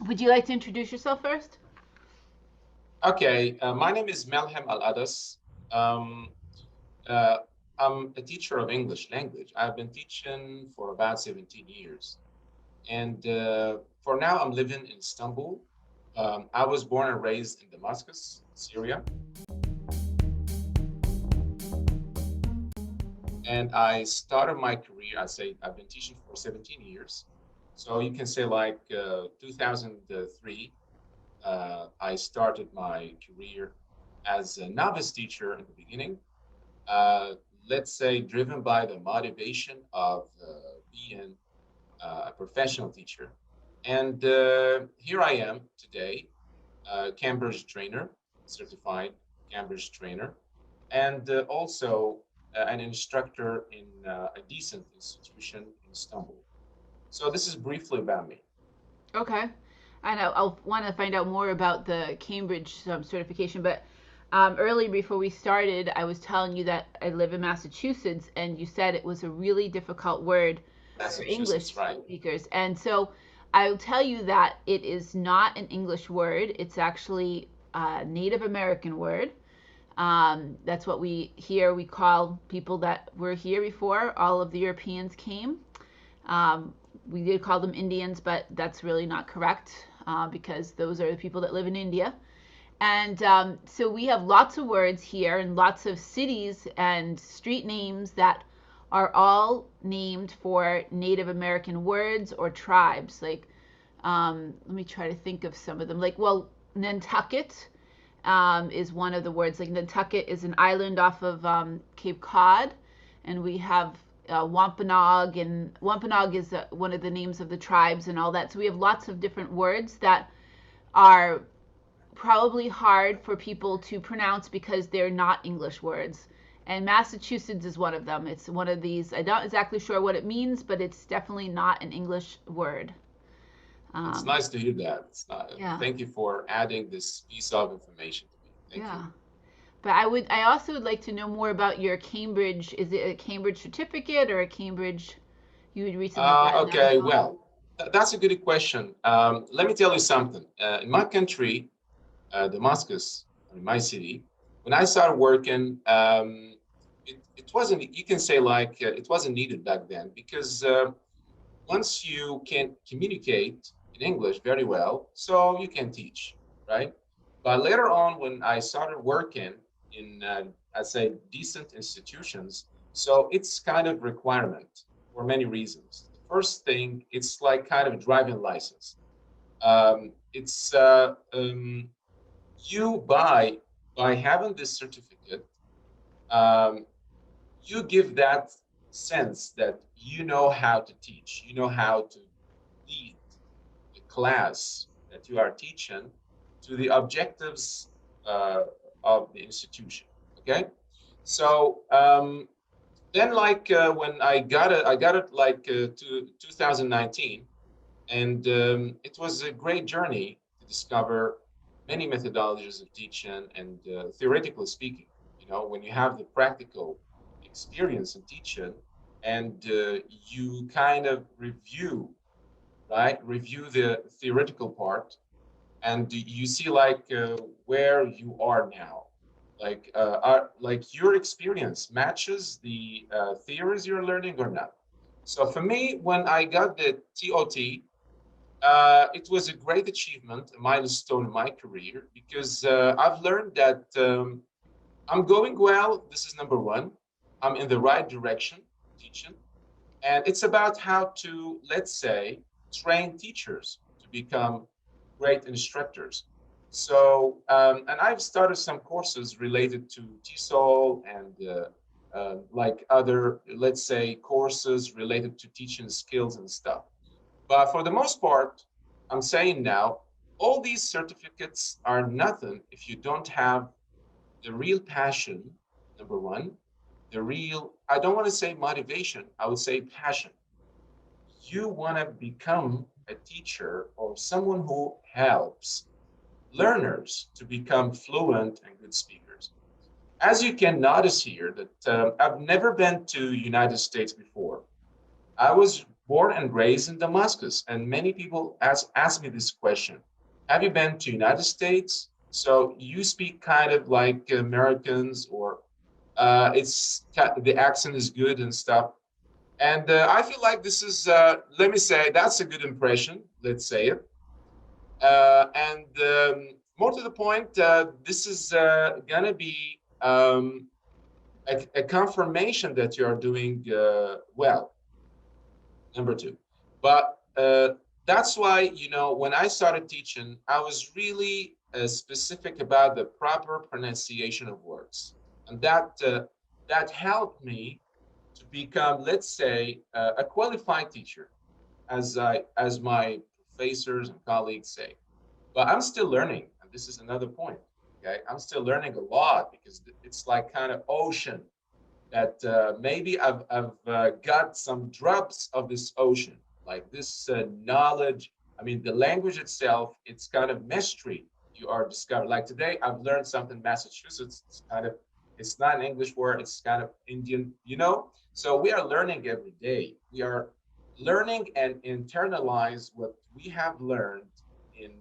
Would you like to introduce yourself first? Okay, my name is Melhem Al-Adas. Um, uh, I'm a teacher of English language. I've been teaching for about 17 years. And for now, I'm living in Istanbul. I was born and raised in Damascus, Syria. And I started my career, I say I've been teaching for 17 years. So you can say like 2003, I started my career as a novice teacher in the beginning. uh, let's say, driven by the motivation of being a professional teacher. And here I am today, Cambridge trainer, certified Cambridge trainer, and also an instructor in a decent institution in Istanbul. So this is briefly about me. Okay. And I'll want to find out more about the Cambridge certification. But earlier, before we started, I was telling you that I live in Massachusetts, and you said it was a really difficult word for English Massachusetts, right? speakers. And so I'll tell you that it is not an English word, it's actually a Native American word. That's what we call people that were here before all of the Europeans came. Um, we did call them Indians, but that's really not correct because those are the people that live in India. And so we have lots of words here and lots of cities and street names that are all named for Native American words or tribes. Like, let me try to think of some of them. Like, well, Nantucket is one of the words. Like, Nantucket is an island off of Cape Cod, and we have Wampanoag, and Wampanoag is one of the names of the tribes and all that. So we have lots of different words that are probably hard for people to pronounce because they're not English words. And Massachusetts is one of them. It's one of these. I'm not exactly sure what it means, but it's definitely not an English word. It's Um, nice to hear that. yeah, Thank you for adding this piece of information to me. Thank you. yeah. But I also would like to know more about your Cambridge. Is it a Cambridge certificate or a Cambridge you had recently gotten that as Okay, well? well, that's a good question. Let me tell you something. In my country, Damascus, in my city, when I started working, it wasn't, you can say like, it wasn't needed back then because once you can communicate in English very well, so you can teach, right? But later on, when I started working in, I'd say, decent institutions, so it's kind of requirement for many reasons. The first thing, it's like kind of a driving license. It's you by having this certificate, um, you give that sense that you know how to teach, you know how to lead the class that you are teaching to the objectives uh, of the institution. Okay, so then like when I got it like to 2019, and it was a great journey to discover many methodologies of teaching and theoretically speaking, you know, when you have the practical experience in teaching and you kind of review, right? Review the theoretical part and you see like where you are now. Like your experience matches the theories you're learning or not. So for me, when I got the TOT, it was a great achievement, a milestone in my career, because I've learned that I'm going well. This is number one. I'm in the right direction teaching. And it's about how to, let's say, train teachers to become great instructors. So, and I've started some courses related to TESOL and like other, let's say, courses related to teaching skills and stuff. But for the most part, I'm saying now, all these certificates are nothing if you don't have the real passion, number one, the real, I don't want to say motivation, I would say passion. You want to become a teacher or someone who helps learners to become fluent and good speakers. As you can notice here, that I've never been to United States before. I was born and raised in Damascus, and many people ask me this question: have you been to United States? So you speak kind of like Americans, or the accent is good and stuff. And I feel like this is, let me say, that's a good impression. Let's say it. And more to the point, this is gonna be a confirmation that you are doing well. Number two, but that's why, you know, when I started teaching, I was really specific about the proper pronunciation of words, and that helped me to become, let's say, a qualified teacher, as my professors and colleagues say. But I'm still learning, and this is another point. Okay, I'm still learning a lot because it's like kind of ocean that maybe I've got some drops of this ocean, like this knowledge. I mean, the language itself, it's kind of mystery you are discovering. Like today, I've learned something Massachusetts. It's kind of, it's not an English word. It's kind of Indian, you know. So we are learning every day. We are learning and internalize what we have learned in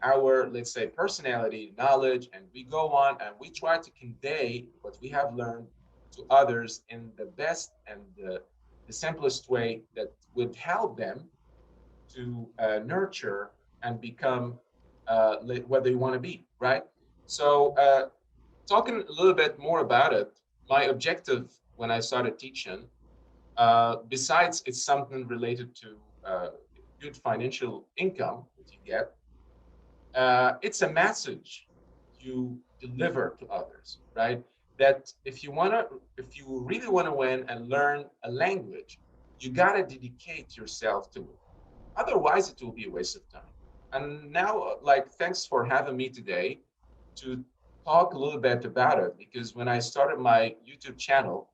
our, let's say, personality, knowledge, and we go on and we try to convey what we have learned to others in the best and the simplest way that would help them to nurture and become what they want to be, right? So, talking a little bit more about it, my objective when I started teaching, besides it's something related to good financial income that you get, it's a message you deliver to others, right? That if you really want to win and learn a language, you gotta dedicate yourself to it. Otherwise, it will be a waste of time. And now, like, thanks for having me today to talk a little bit about it, because when I started my YouTube channel,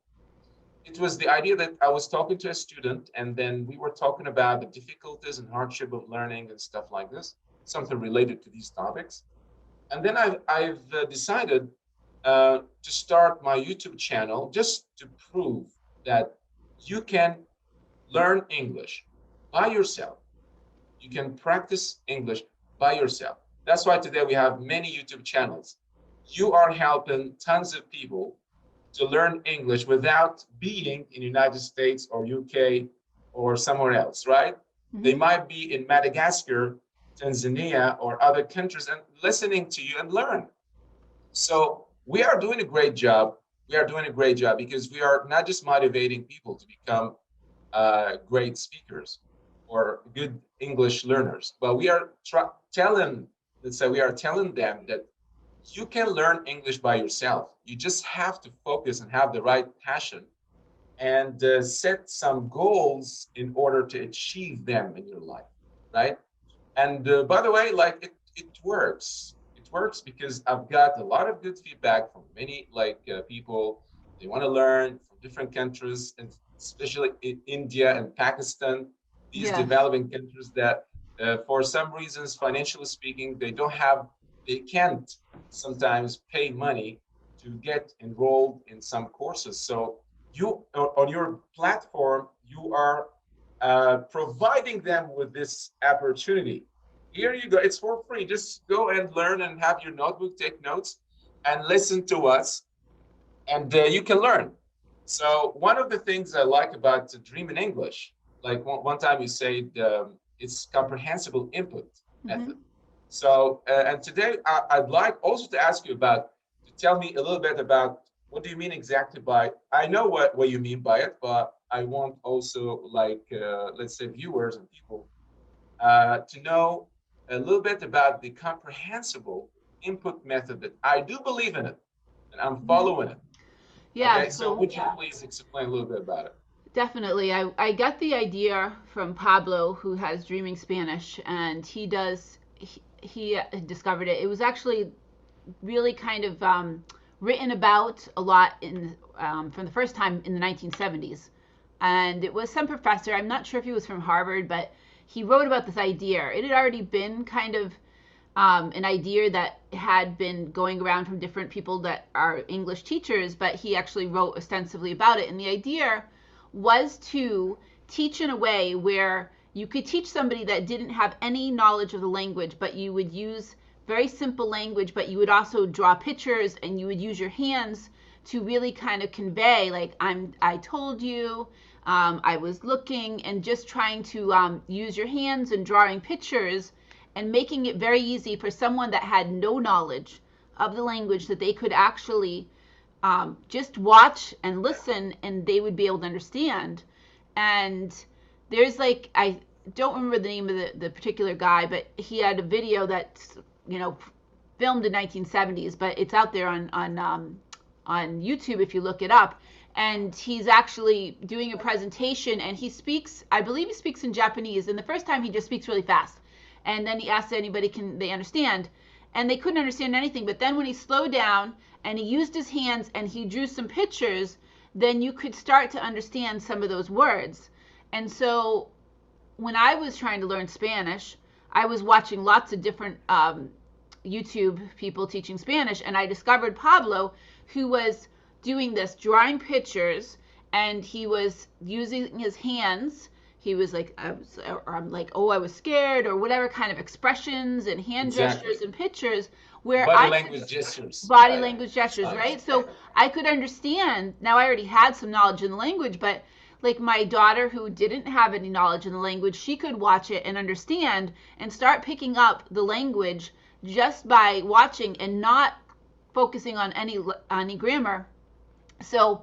it was the idea that I was talking to a student, and then we were talking about the difficulties and hardship of learning and stuff like this, something related to these topics. And then I've decided to start my YouTube channel just to prove that you can learn English by yourself. You can practice English by yourself. That's why today we have many YouTube channels. You are helping tons of people to learn English without being in the United States or UK or somewhere else, right? Mm-hmm. They might be in Madagascar, Tanzania, or other countries and listening to you and learn. So we are doing a great job. We are doing a great job because we are not just motivating people to become great speakers or good English learners, but we are telling, let's say, we are telling them that you can learn English by yourself. You just have to focus and have the right passion and set some goals in order to achieve them in your life, right? And by the way, like it works. It works because I've got a lot of good feedback from many people. They want to learn from different countries, and especially in India and Pakistan, these developing countries that, for some reasons, financially speaking, they can't sometimes pay money to get enrolled in some courses. So you, on your platform, you are providing them with this opportunity. Here you go. It's for free. Just go and learn and have your notebook, take notes, and listen to us, and you can learn. So one of the things I like about Dream in English, like one time you said, it's comprehensible input method. So, and today I'd like also to ask you to tell me a little bit about what do you mean exactly by, I know what you mean by it, but I want also let's say viewers and people to know a little bit about the comprehensible input method that I do believe in it and I'm following it. Yeah. Okay, so would you please explain a little bit about it? Definitely. I got the idea from Pablo, who has Dreaming Spanish, and he discovered it. It was actually really kind of written about a lot from the first time in the 1970s. And it was some professor, I'm not sure if he was from Harvard, but he wrote about this idea. It had already been kind of an idea that had been going around from different people that are English teachers, but he actually wrote extensively about it. And the idea was to teach in a way where you could teach somebody that didn't have any knowledge of the language, but you would use very simple language, but you would also draw pictures and you would use your hands to really kind of convey, like, I told you, I was looking, and just trying to use your hands and drawing pictures and making it very easy for someone that had no knowledge of the language, that they could actually just watch and listen and they would be able to understand. And there's like, I don't remember the name of the particular guy, but he had a video that's, filmed in 1970s, but it's out there on YouTube if you look it up. And he's actually doing a presentation, and he speaks, I believe he speaks in Japanese, and the first time he just speaks really fast. And then he asks anybody, can they understand? And they couldn't understand anything. But then when he slowed down and he used his hands and he drew some pictures, then you could start to understand some of those words. And so when I was trying to learn Spanish, I was watching lots of different YouTube people teaching Spanish, and I discovered Pablo, who was doing this, drawing pictures, and he was using his hands. He was like, I'm like, oh, I was scared, or whatever kind of expressions and hand gestures and pictures, where body language gestures. Body language gestures, right? So I could understand. Now I already had some knowledge in the language, but like my daughter, who didn't have any knowledge in the language, she could watch it and understand and start picking up the language just by watching and not focusing on any grammar. So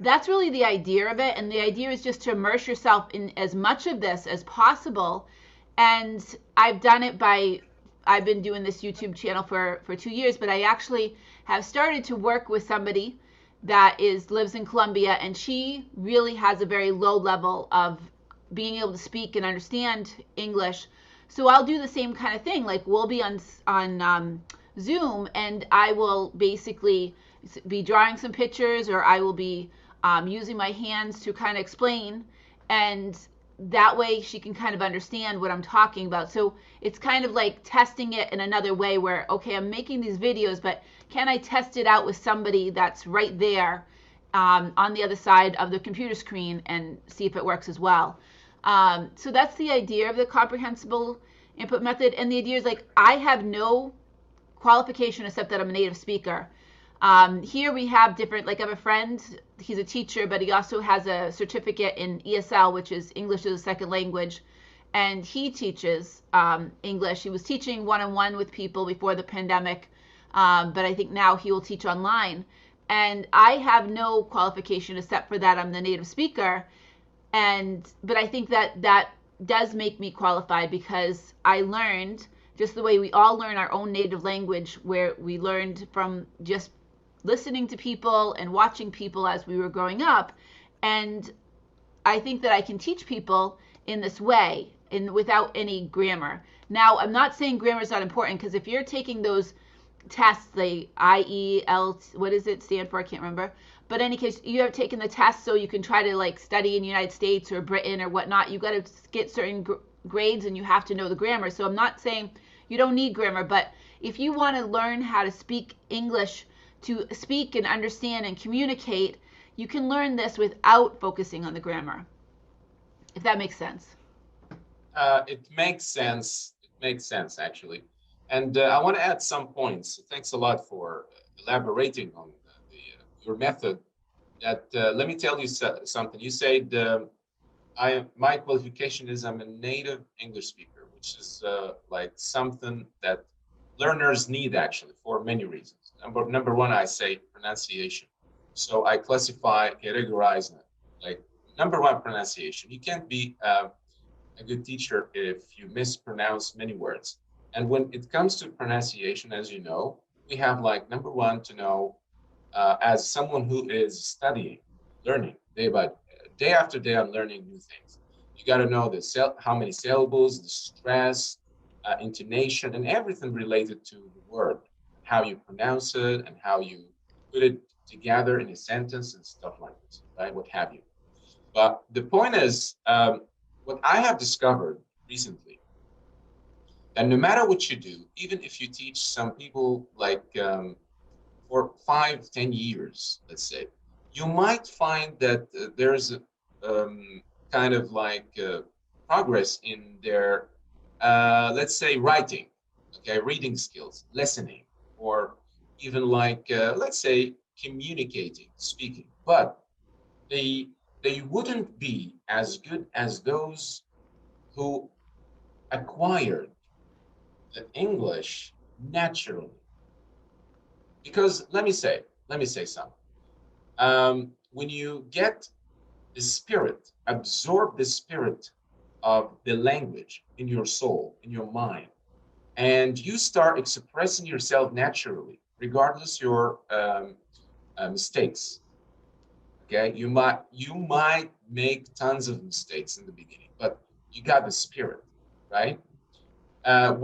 that's really the idea of it. And the idea is just to immerse yourself in as much of this as possible. And I've done it I've been doing this YouTube channel for 2 years, but I actually have started to work with somebody that lives in Colombia, and she really has a very low level of being able to speak and understand English. So I'll do the same kind of thing. Like, we'll be on Zoom, and I will basically be drawing some pictures, or I will be using my hands to kind of explain, and that way she can kind of understand what I'm talking about. So it's kind of like testing it in another way, where, okay, I'm making these videos, but can I test it out with somebody that's right there on the other side of the computer screen and see if it works as well. So that's the idea of the comprehensible input method. And the idea is, like, I have no qualification except that I'm a native speaker. Here we have different, like, I have a friend, he's a teacher, but he also has a certificate in ESL, which is English as a Second Language, and he teaches English. He was teaching one-on-one with people before the pandemic, but I think now he will teach online. And I have no qualification except for that I'm the native speaker, but I think that does make me qualified, because I learned just the way we all learn our own native language, where we learned from just listening to people and watching people as we were growing up. And I think that I can teach people in this way, without any grammar. Now, I'm not saying grammar is not important, because if you're taking those tests, the IEL, what does it stand for? I can't remember. But in any case, you have taken the test so you can try to, like, study in the United States or Britain or whatnot. You got to get certain grades, and you have to know the grammar. So I'm not saying you don't need grammar, but if you want to learn how to speak English, to speak and understand and communicate, you can learn this without focusing on the grammar, if that makes sense. It makes sense. It makes sense, actually. And I want to add some points. Thanks a lot for elaborating on your method. Let me tell you something. You said my qualification is I'm a native English speaker, which is like something that learners need, actually, for many reasons. Number one, I say pronunciation. So I categorize it. Like, number one, pronunciation. You can't be a good teacher if you mispronounce many words. And when it comes to pronunciation, as you know, we have, like, number one, to know, as someone who is studying, learning day after day, I'm learning new things. You got to know how many syllables, the stress, intonation, and everything related to the word, how you pronounce it and how you put it together in a sentence and stuff like this, right? What have you. But the point is, what I have discovered recently, and no matter what you do, even if you teach some people, like, for 5-10 years, let's say, you might find that there's kind of like progress in their, let's say, writing, okay, reading skills, listening, or even like, let's say, communicating, speaking. But they they wouldn't be as good as those who acquired the English naturally. Because let me say something. When you get the spirit, absorb the spirit of the language in your soul, in your mind, and you start expressing yourself naturally, regardless your mistakes. Okay, you might make tons of mistakes in the beginning, but you got the spirit, right?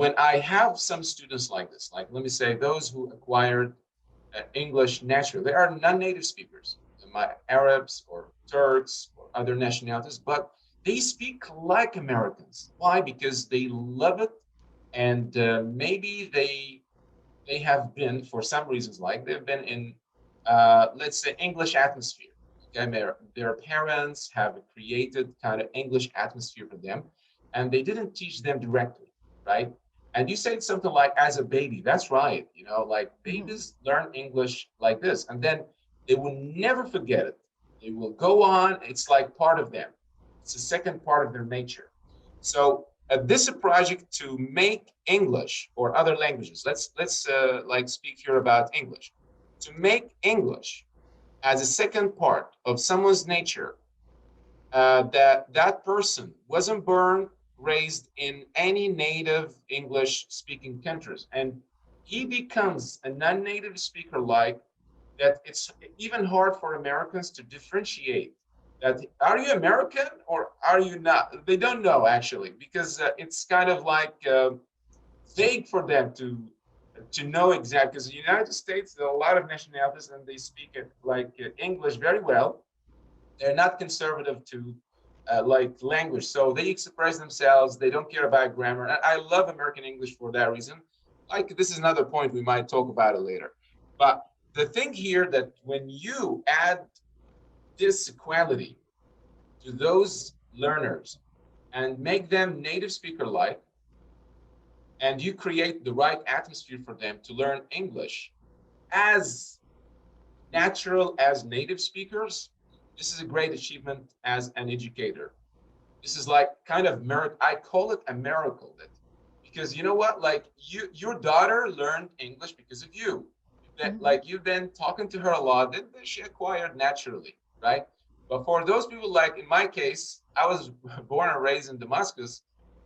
When I have some students like this, like let me say those who acquired English naturally, they are non-native speakers, my Arabs or Turks or other nationalities, but they speak like Americans. Why? Because they love it, and maybe they have been, for some reasons, like they've been in, let's say, English atmosphere. Okay, their parents have created kind of English atmosphere for them, and they didn't teach them directly, right? And you said something like, as a baby. That's right. You know, like babies learn English like this, and then they will never forget it. They will go on. It's like part of them. It's a second part of their nature. So this is a project to make English or other languages. Let's like speak here about English. To make English as a second part of someone's nature, that person wasn't born, raised in any native English speaking countries, and he becomes a non-native speaker like that. It's even hard for Americans to differentiate that, are you American or are you not? They don't know actually, because it's kind of like vague for them to know exactly. Because the United States, there are a lot of nationalities and they speak it like English very well. They're not conservative to like language, so they express themselves. They don't care about grammar. And I love American English for that reason. Like, this is another point, we might talk about it later. But the thing here, that when you add this quality to those learners and make them native speaker like, and you create the right atmosphere for them to learn English as natural as native speakers, this is a great achievement as an educator. This is like kind of miracle. I call it a miracle, that because you know what, like your daughter learned English because of you. That like you've been talking to her a lot, that she acquired naturally, right? But for those people, like in my case, I was born and raised in Damascus.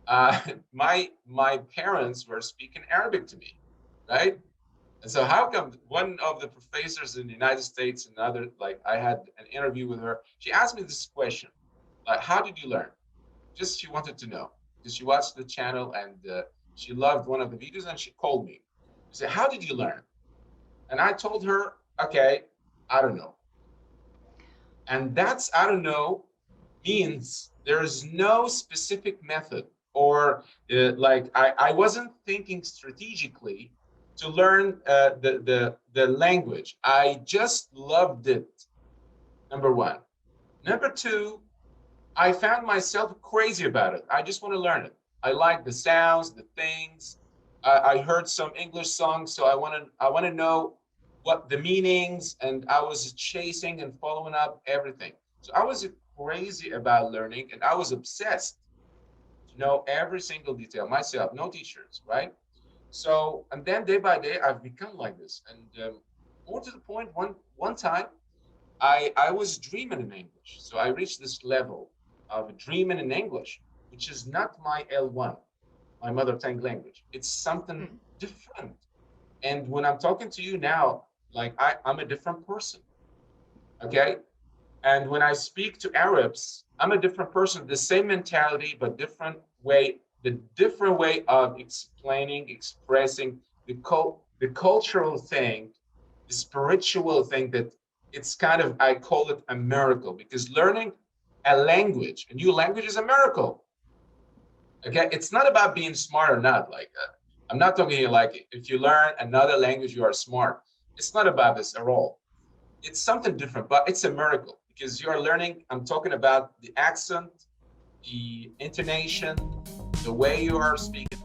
Uh, my parents were speaking Arabic to me, right? And so how come one of the professors in the United States, another, like I had an interview with her, she asked me this question, like, how did you learn? Just she wanted to know, because she watched the channel and she loved one of the videos, and she called me. She said, how did you learn? And I told her, okay, I don't know. And that's, I don't know, means there is no specific method, or like I wasn't thinking strategically to learn the language. I just loved it, number one. Number two, I found myself crazy about it. I just want to learn it. I like the sounds, the things. I heard some English songs, so I want to know what the meanings, and I was chasing and following up everything. So I was crazy about learning, and I was obsessed to know every single detail myself. No teachers, right? So, and then day by day, I've become like this, and more to the point, one time, I was dreaming in English. So I reached this level of dreaming in English, which is not my L1, my mother tongue language. It's something different. And when I'm talking to you now, like I'm a different person. Okay. And when I speak to Arabs, I'm a different person, the same mentality, but different way, the different way of explaining, expressing the cultural thing, the spiritual thing, that it's kind of, I call it a miracle, because learning a language, a new language, is a miracle. Okay. It's not about being smart or not. Like, I'm not talking here like if you learn another language, you are smart. It's not about this at all. It's something different, but it's a miracle because you are learning. I'm talking about the accent, the intonation, the way you are speaking.